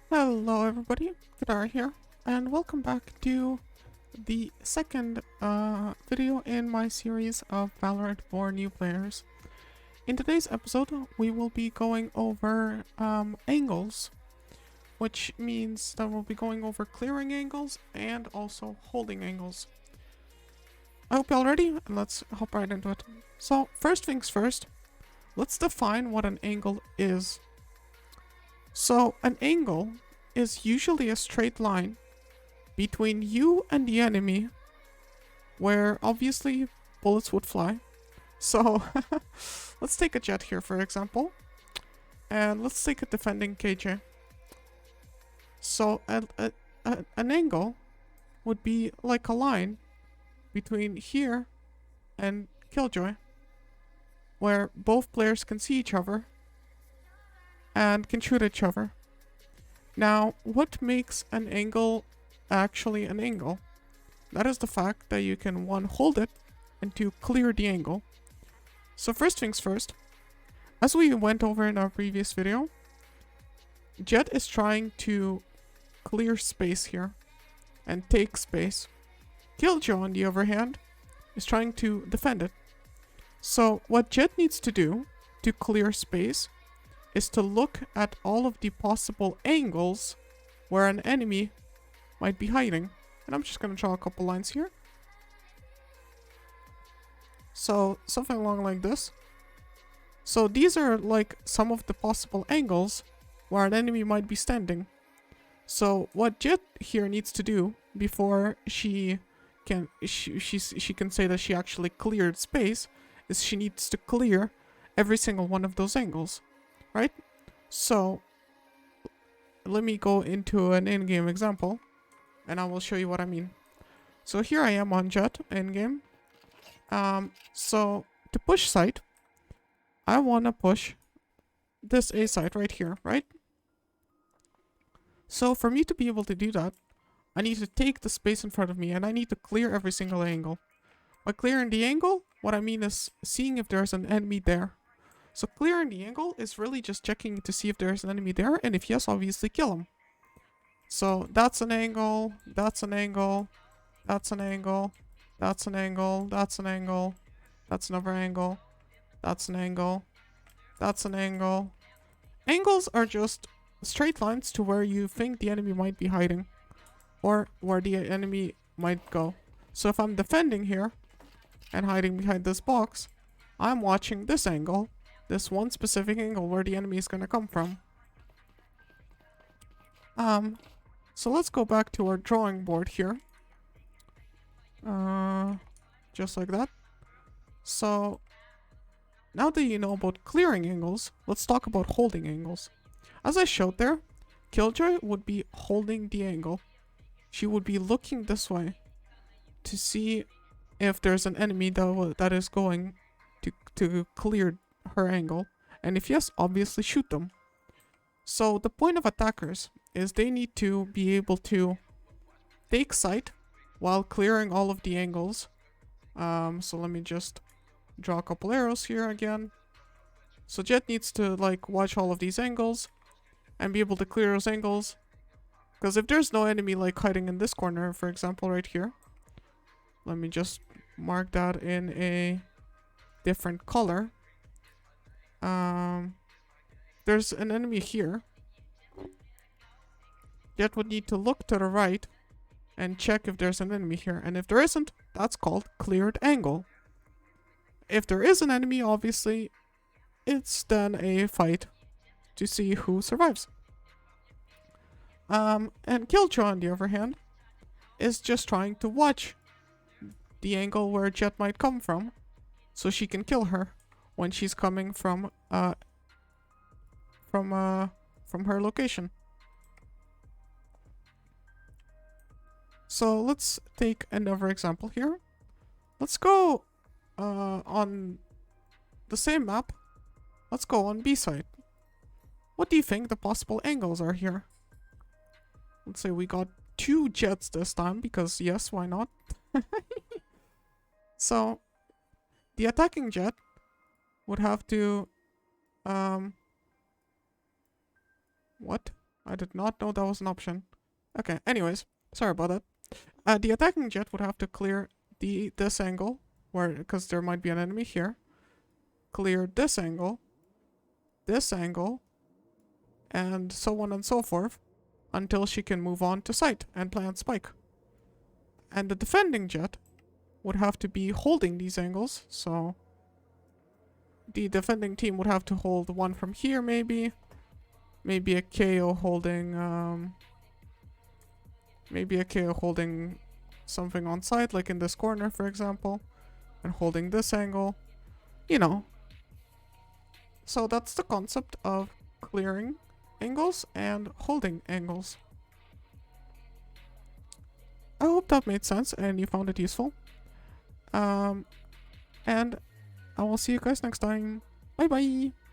Hello everybody, Ketari here, and welcome back to the second video in my series of Valorant for new players. In today's episode, we will be going over angles, which means that we'll be going over clearing angles and also holding angles. I hope you're all ready, and let's hop right into it. So, first things first, let's define what an angle is. So, an angle is usually a straight line between you and the enemy, where obviously bullets would fly. So, let's take a jet here, for example, and let's take a defending KJ. So, an angle would be like a line between here and Killjoy, where both players can see each other and can shoot each other. Now, what makes an angle actually an angle? That is the fact that you can, one, hold it, and two, clear the angle. So first things first, as we went over in our previous video, Jet is trying to clear space here and take space. Killjoy, on the other hand, is trying to defend it. So what Jet needs to do to clear space is to look at all of the possible angles where an enemy might be hiding. And I'm just going to draw a couple lines here. So something along like this. So these are like some of the possible angles where an enemy might be standing. So what Jet here needs to do before she can say that she actually cleared space is she needs to clear every single one of those angles. Right? So, let me go into an in-game example, and I will show you what I mean. So here I am on Jet in-game. So to push site, I want to push this A site right here, right? So for me to be able to do that, I need to take the space in front of me, and I need to clear every single angle. By clearing the angle, what I mean is seeing if there's an enemy there. So clearing the angle is really just checking to see if there's an enemy there, and if yes, obviously kill him. So that's an angle, that's an angle, that's an angle, that's an angle, that's an angle, that's another angle, that's an angle, that's an angle. Angles are just straight lines to where you think the enemy might be hiding, or where the enemy might go. So if I'm defending here, and hiding behind this box, I'm watching this angle. This one specific angle where the enemy is going to come from. So let's go back to our drawing board here. Just like that. So, now that you know about clearing angles, let's talk about holding angles. As I showed there, Killjoy would be holding the angle. She would be looking this way to see if there's an enemy that is going to clear her angle, and if yes, obviously shoot them. So the point of attackers is they need to be able to take sight while clearing all of the angles. So let me just draw a couple arrows here again. So Jet needs to like watch all of these angles and be able to clear those angles, because if there's no enemy like hiding in this corner, for example right here, let me just mark that in a different color. There's an enemy here. Jet would need to look to the right and check if there's an enemy here. And if there isn't, that's called cleared angle. If there is an enemy, obviously, it's then a fight to see who survives. And Killjoy, on the other hand, is just trying to watch the angle where Jet might come from, so she can kill her when she's coming from her location. So let's take another example here. Let's go on the same map. Let's go on B side. What do you think the possible angles are here? Let's say we got 2 jets this time, because yes, why not? So the attacking jet would have to What? I did not know that was an option. Okay, anyways, sorry about that. The attacking jet would have to clear this angle, because there might be an enemy here. Clear this angle, and so on and so forth, until she can move on to site and plant spike. And the defending jet would have to be holding these angles, so the defending team would have to hold one from here, maybe a KO holding maybe a KO holding something on site, like in this corner, for example, and holding this angle, you know. So that's the concept of clearing angles and holding angles. I hope that made sense and you found it useful. And I will see you guys next time. Bye bye!